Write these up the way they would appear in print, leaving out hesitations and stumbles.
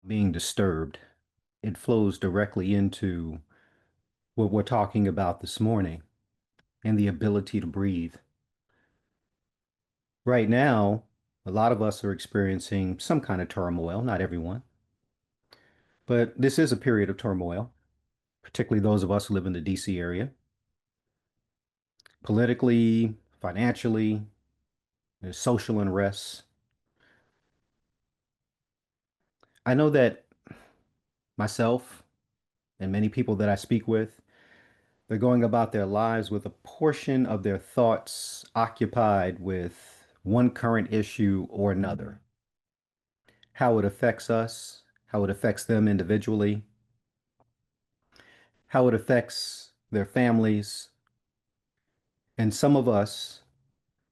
being disturbed, it flows directly into what we're talking about this morning and the ability to breathe. Right now, a lot of us are experiencing some kind of turmoil, not everyone, but this is a period of turmoil, particularly those of us who live in the DC area. Politically, financially, there's social unrest. I know that myself and many people that I speak with, they're going about their lives with a portion of their thoughts occupied with one current issue or another. How it affects us, how it affects them individually, how it affects their families. And some of us,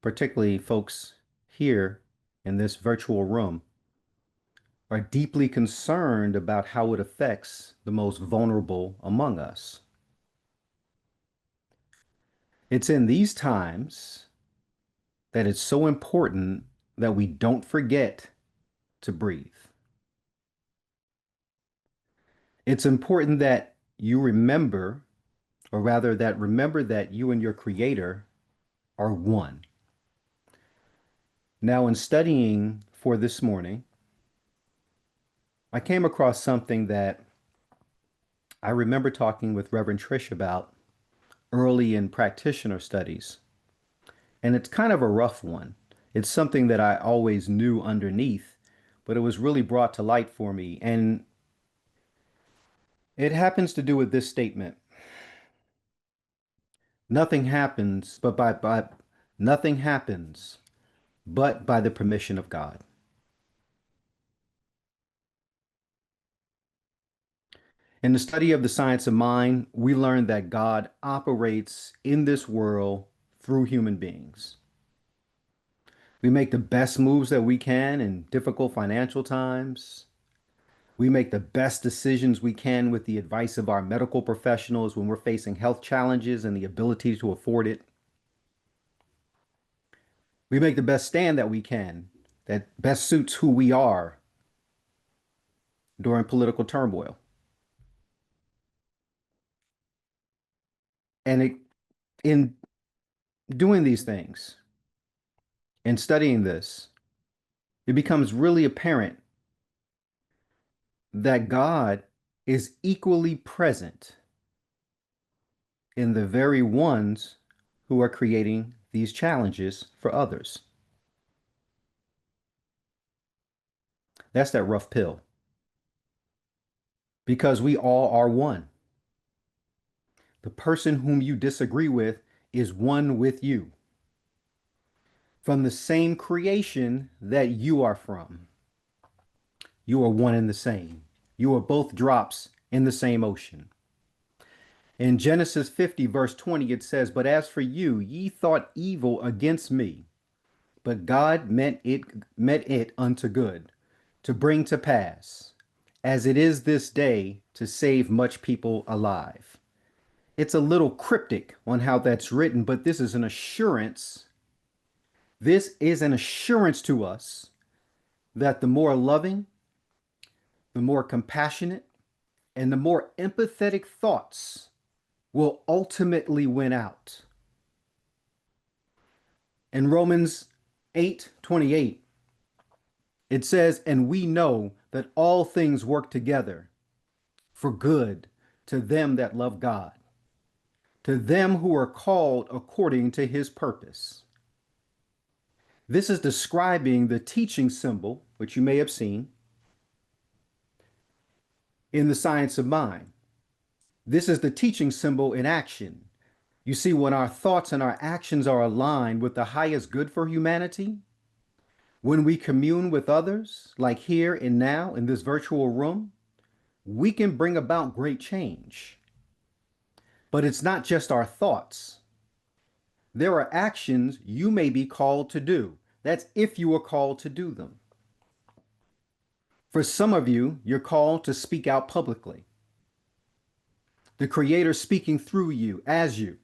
particularly folks here in this virtual room, are deeply concerned about how it affects the most vulnerable among us. It's in these times that it's so important that we don't forget to breathe. It's important that you remember, or rather, that remember that you and your creator are one. Now, in studying for this morning, I came across something that I remember talking with Reverend Trish about early in practitioner studies. And it's kind of a rough one. It's something that I always knew underneath, but it was really brought to light for me. And it happens to do with this statement. Nothing happens but nothing happens but by the permission of God. In the study of the science of mind, we learn that God operates in this world through human beings. We make the best moves that we can in difficult financial times. We make the best decisions we can with the advice of our medical professionals when we're facing health challenges and the ability to afford it. We make the best stand that we can that best suits who we are during political turmoil. And in doing these things and studying this, it becomes really apparent that God is equally present in the very ones who are creating these challenges for others. That's that rough pill because we all are one. The person whom you disagree with is one with you from the same creation that you are from. You are one and the same. You are both drops in the same ocean. In Genesis 50, verse 20, it says, "But as for you, ye thought evil against me, but God meant it unto good, to bring to pass, as it is this day, to save much people alive." It's a little cryptic on how that's written, but this is an assurance. This is an assurance to us that the more loving, the more compassionate, and the more empathetic thoughts will ultimately win out. In Romans 8:28, it says, "And we know that all things work together for good to them that love God, to them who are called according to his purpose." This is describing the teaching symbol, which you may have seen in the science of mind. This is the teaching symbol in action. You see, when our thoughts and our actions are aligned with the highest good for humanity, when we commune with others, like here and now in this virtual room, we can bring about great change. But it's not just our thoughts. There are actions you may be called to do. That's if you are called to do them. For some of you, you're called to speak out publicly. The Creator speaking through you, as you,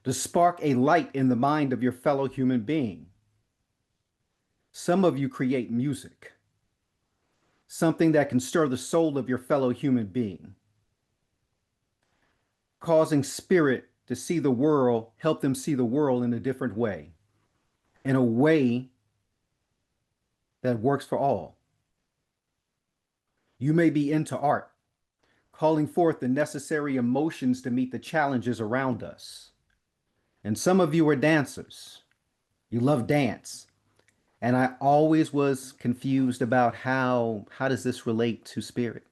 to spark a light in the mind of your fellow human being. Some of you create music. something that can stir the soul of your fellow human being, causing spirit to see the world, help them see the world in a different way, in a way that works for all. You may be into art, calling forth the necessary emotions to meet the challenges around us. And some of you are dancers. You love dance. And I always was confused about how does this relate to spirit?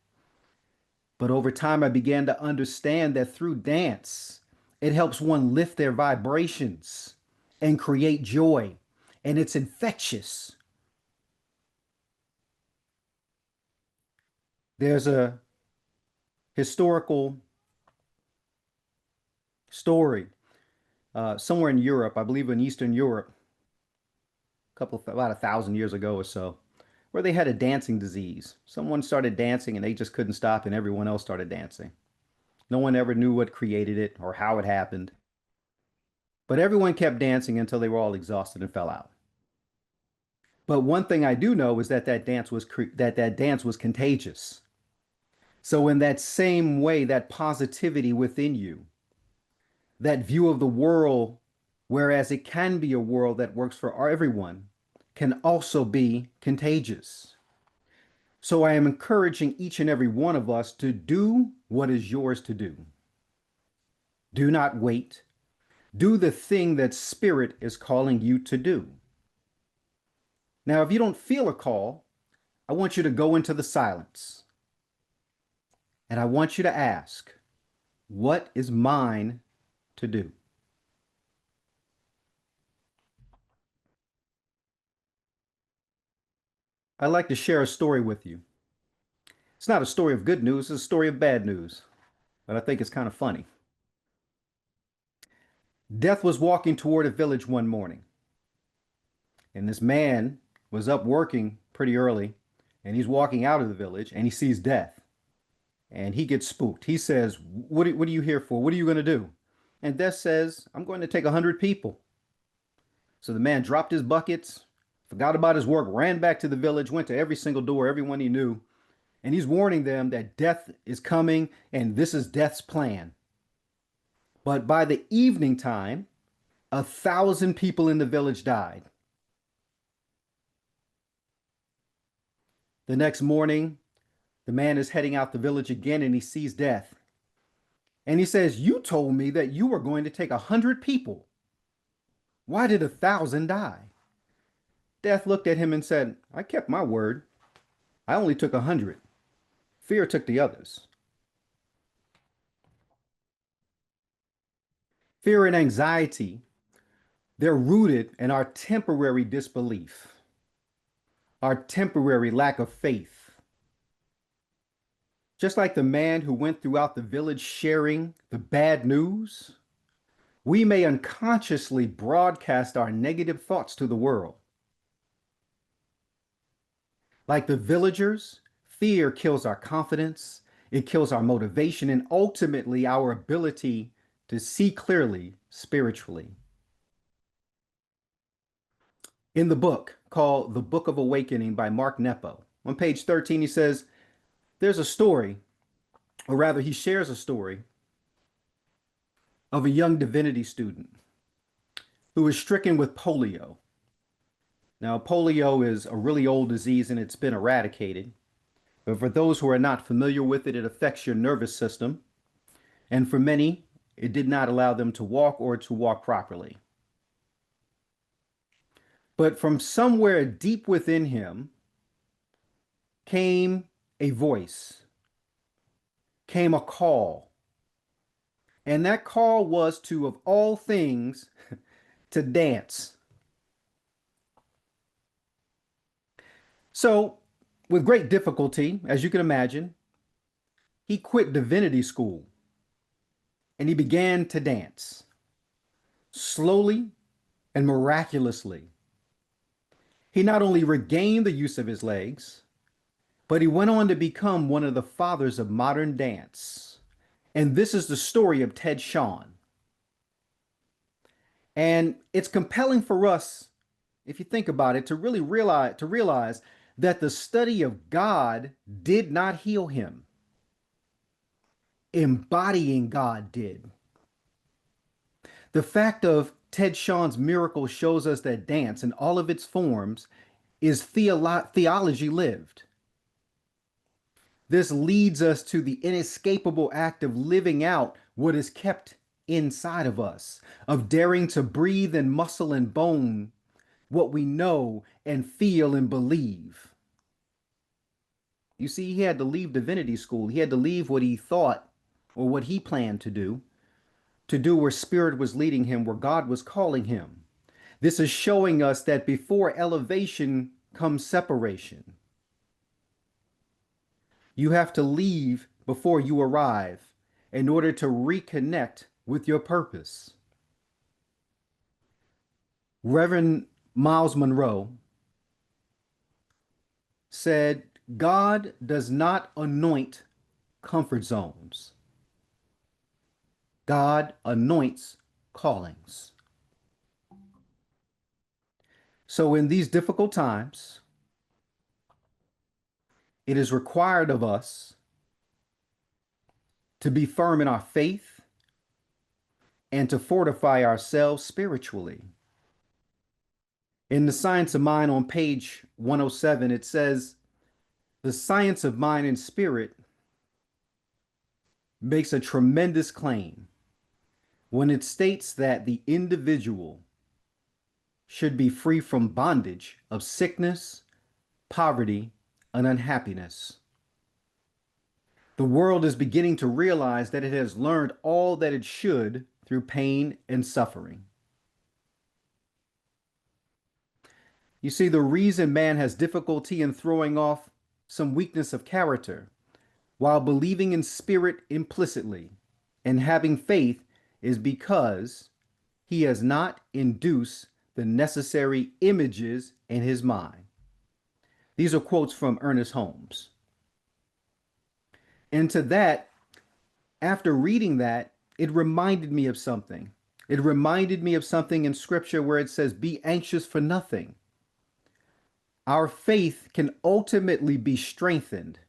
But over time I began to understand that through dance, it helps one lift their vibrations and create joy, and it's infectious. There's a historical story somewhere in Europe, I believe in Eastern Europe, about 1,000 years ago or so, where they had a dancing disease. Someone started dancing and they just couldn't stop, and everyone else started dancing. No one ever knew what created it or how it happened, but everyone kept dancing until they were all exhausted and fell out. But one thing I do know is that that dance was contagious. So in that same way, that positivity within you, that view of the world, whereas it can be a world that works for everyone, can also be contagious. So I am encouraging each and every one of us to do what is yours to do. Do not wait. Do the thing that Spirit is calling you to do. Now, if you don't feel a call, I want you to go into the silence and I want you to ask, what is mine to do? I'd like to share a story with you. It's not a story of good news, it's a story of bad news, but I think it's kind of funny. Death was walking toward a village one morning, and this man was up working pretty early, and he's walking out of the village, and he sees Death, and he gets spooked. He says, what are you here for? What are you going to do? And Death says, I'm going to take 100 people. So the man dropped his buckets, forgot about his work, ran back to the village, went to every single door, everyone he knew, and he's warning them that Death is coming, and this is Death's plan. But by the evening time, 1,000 people in the village died. The next morning, the man is heading out the village again and he sees Death. And he says, you told me that you were going to take 100 people. Why did 1,000 die? Death looked at him and said, I kept my word. I only took 100. Fear took the others. Fear and anxiety, they're rooted in our temporary disbelief, our temporary lack of faith. Just like the man who went throughout the village sharing the bad news, we may unconsciously broadcast our negative thoughts to the world. Like the villagers, fear kills our confidence, it kills our motivation, and ultimately our ability to see clearly spiritually. In the book called The Book of Awakening by Mark Nepo, on page 13, he says, there's a story, or rather, he shares a story of a young divinity student who was stricken with polio. Now, polio is a really old disease and it's been eradicated. But for those who are not familiar with it, it affects your nervous system. And for many, it did not allow them to walk or to walk properly. But from somewhere deep within him came a voice, came a call. And that call was to, of all things, to dance. So, with great difficulty, as you can imagine, he quit divinity school and he began to dance. Slowly and miraculously, he not only regained the use of his legs, but he went on to become one of the fathers of modern dance. And this is the story of Ted Shawn. And it's compelling for us, if you think about it, to really realize that the study of God did not heal him. Embodying God did. The fact of Ted Sean's miracle shows us that dance in all of its forms is theology lived. This leads us to the inescapable act of living out what is kept inside of us, of daring to breathe in muscle and bone what we know and feel and believe. You see, he had to leave divinity school. He had to leave what he thought or what he planned to do where spirit was leading him, where God was calling him. This is showing us that before elevation comes separation. You have to leave before you arrive in order to reconnect with your purpose. Reverend Miles Monroe said, God does not anoint comfort zones. God anoints callings. So in these difficult times, it is required of us to be firm in our faith and to fortify ourselves spiritually. In the Science of Mind on page 107, it says, the science of mind and spirit makes a tremendous claim when it states that the individual should be free from bondage of sickness, poverty, and unhappiness. The world is beginning to realize that it has learned all that it should through pain and suffering. You see, the reason man has difficulty in throwing off some weakness of character while believing in spirit implicitly and having faith is because he has not induced the necessary images in his mind. These are quotes from Ernest Holmes. And to that, after reading that, it reminded me of something. It reminded me of something in scripture where it says, be anxious for nothing. Our faith can ultimately be strengthened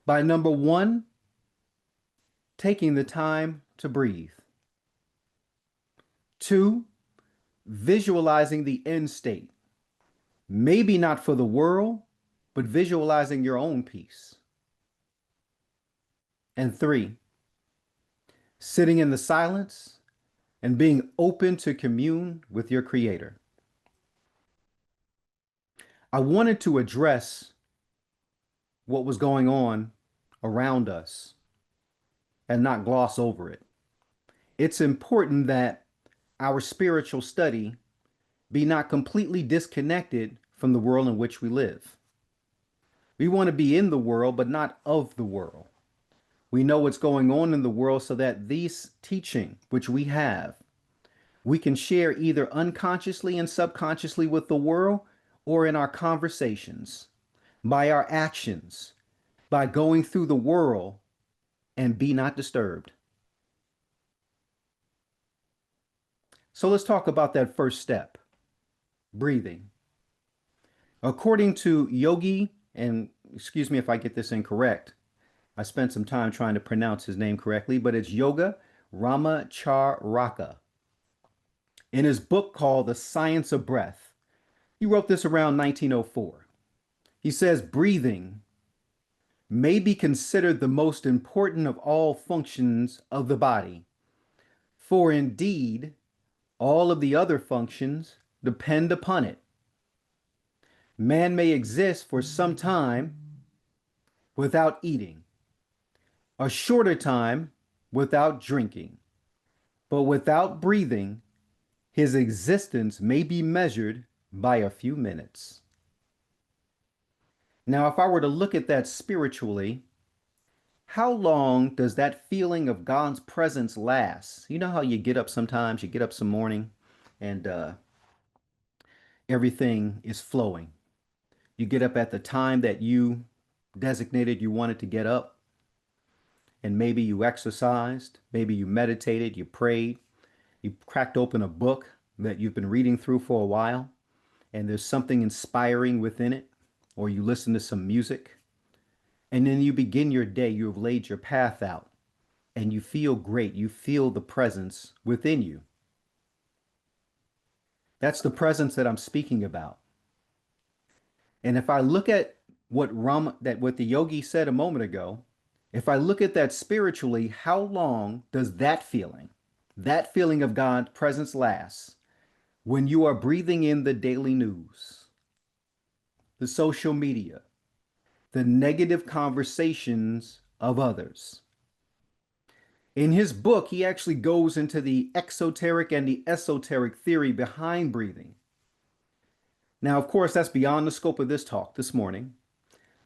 by number one, taking the time to breathe. Two, visualizing the end state. Maybe not for the world, but visualizing your own peace. And three, sitting in the silence and being open to commune with your creator. I wanted to address what was going on around us and not gloss over it. It's important that our spiritual study be not completely disconnected from the world in which we live. We want to be in the world, but not of the world. We know what's going on in the world so that these teaching, which we have, we can share either unconsciously and subconsciously with the world or in our conversations, by our actions, by going through the world and be not disturbed. So let's talk about that first step, breathing. According to Yogi, and excuse me if I get this incorrect, I spent some time trying to pronounce his name correctly, but it's Yoga Ramacharaka. In his book called The Science of Breath, he wrote this around 1904. He says, breathing may be considered the most important of all functions of the body, for indeed, all of the other functions depend upon it. Man may exist for some time without eating, a shorter time without drinking, but without breathing, his existence may be measured by a few minutes. Now, if I were to look at that spiritually, how long does that feeling of God's presence last? You know how you get up sometimes, you get up some morning and everything is flowing. You get up at the time that you designated you wanted to get up, and maybe you exercised, maybe you meditated, you prayed, you cracked open a book that you've been reading through for a while, and there's something inspiring within it, or you listen to some music, and then you begin your day. You have laid your path out and you feel great. You feel the presence within you. That's the presence that I'm speaking about. And if I look at what the yogi said a moment ago, if I look at that spiritually, how long does that feeling of God's presence last when you are breathing in the daily news, the social media, the negative conversations of others? In his book, he actually goes into the exoteric and the esoteric theory behind breathing. Now, of course, that's beyond the scope of this talk this morning,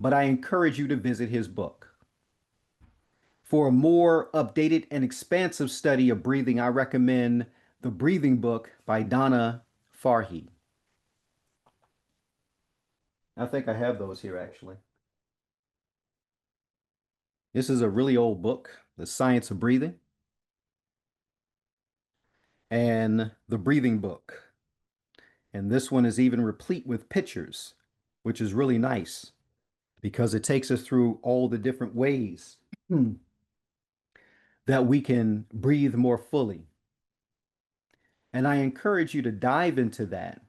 but I encourage you to visit his book. For a more updated and expansive study of breathing, I recommend The Breathing Book by Donna Farhi. I think I have those here actually. This is a really old book, The Science of Breathing, and The Breathing Book. And this one is even replete with pictures, which is really nice because it takes us through all the different ways that we can breathe more fully. And I encourage you to dive into that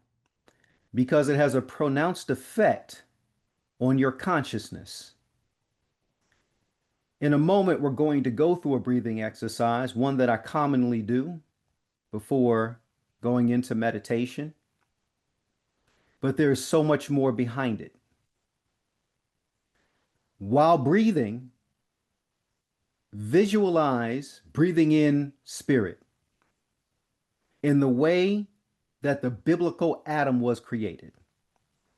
because it has a pronounced effect on your consciousness. In a moment, we're going to go through a breathing exercise, one that I commonly do before going into meditation, but there's so much more behind it. While breathing, visualize breathing in spirit in the way that the biblical Adam was created.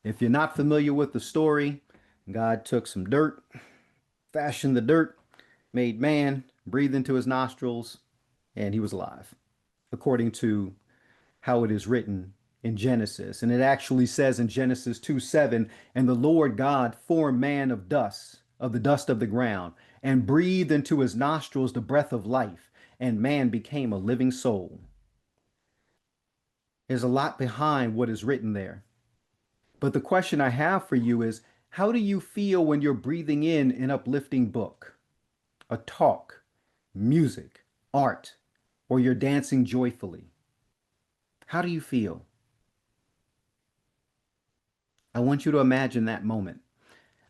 If you're not familiar with the story, God took some dirt, fashioned the dirt, made man, breathed into his nostrils, and he was alive, according to how it is written in Genesis. And it actually says in Genesis 2:7, and the Lord God formed man of dust, of the dust of the ground, and breathed into his nostrils the breath of life, and man became a living soul. There's a lot behind what is written there. But the question I have for you is, how do you feel when you're breathing in an uplifting book, a talk, music, art, or you're dancing joyfully? How do you feel? I want you to imagine that moment.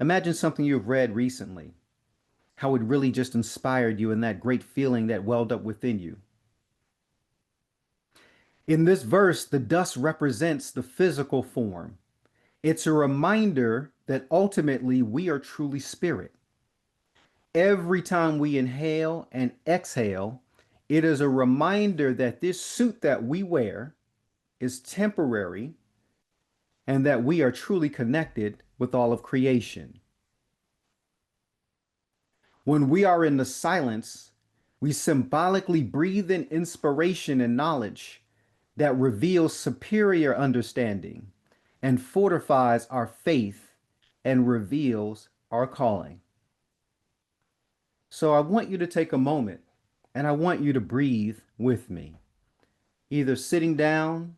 Imagine something you've read recently, how it really just inspired you and that great feeling that welled up within you. In this verse, the dust represents the physical form. It's a reminder that ultimately we are truly spirit. Every time we inhale and exhale, it is a reminder that this suit that we wear is temporary and that we are truly connected with all of creation. When we are in the silence, we symbolically breathe in inspiration and knowledge that reveals superior understanding and fortifies our faith and reveals our calling. So I want you to take a moment and I want you to breathe with me, either sitting down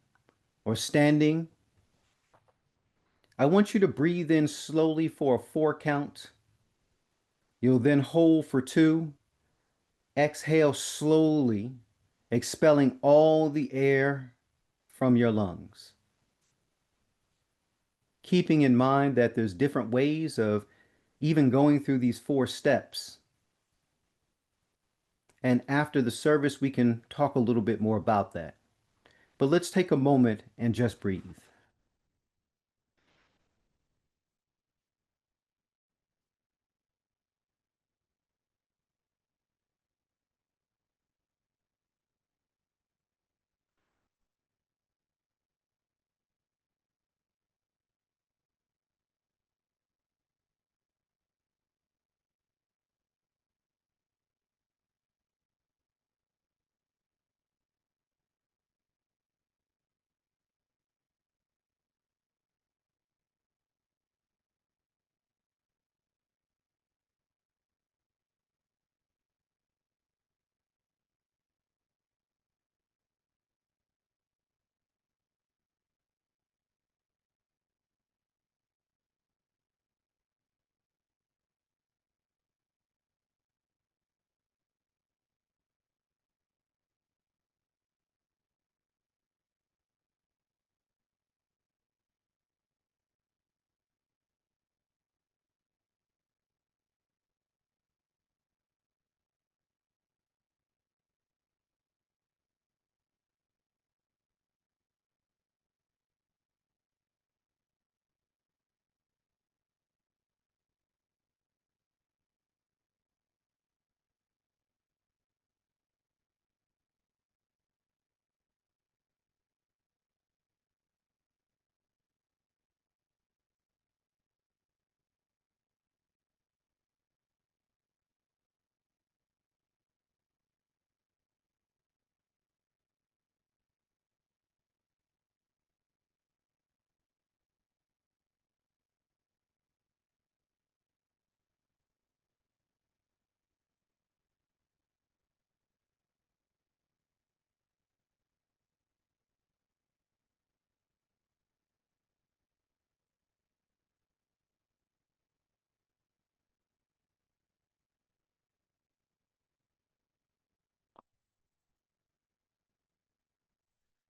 or standing. I want you to breathe in slowly for a 4 count. You'll then hold for 2. Exhale slowly, expelling all the air from your lungs. Keeping in mind that there's different ways of even going through these 4 steps. And after the service, we can talk a little bit more about that. But let's take a moment and just breathe.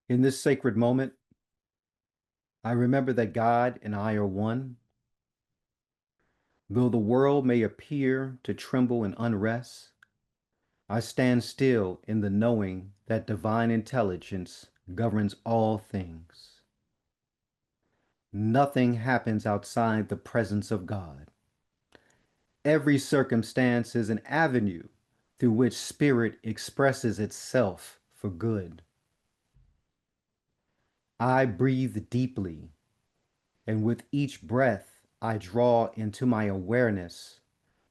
In this sacred moment, I remember that God and I are one. Though the world may appear to tremble in unrest, I stand still in the knowing that divine intelligence governs all things. Nothing happens outside the presence of God. Every circumstance is an avenue through which spirit expresses itself for good. I breathe deeply, and with each breath, I draw into my awareness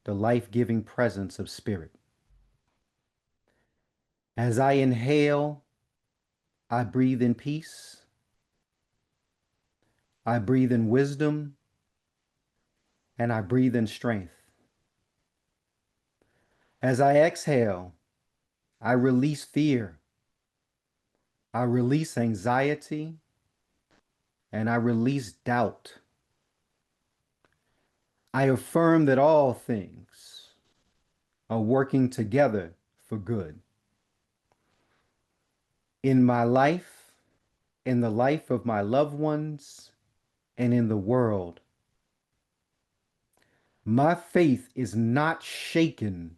the life-giving presence of spirit. As I inhale, I breathe in peace. I breathe in wisdom, and I breathe in strength. As I exhale, I release fear. I release anxiety, and I release doubt. I affirm that all things are working together for good. In my life, in the life of my loved ones, and in the world, my faith is not shaken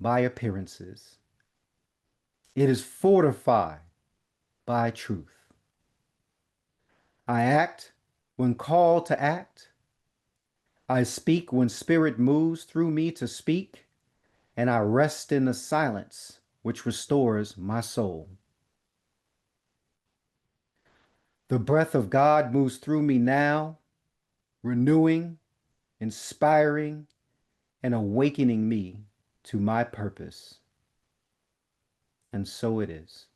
by appearances. It is fortified by truth. I act when called to act. I speak when spirit moves through me to speak, and I rest in the silence which restores my soul. The breath of God moves through me now, renewing, inspiring, and awakening me to my purpose. And so it is.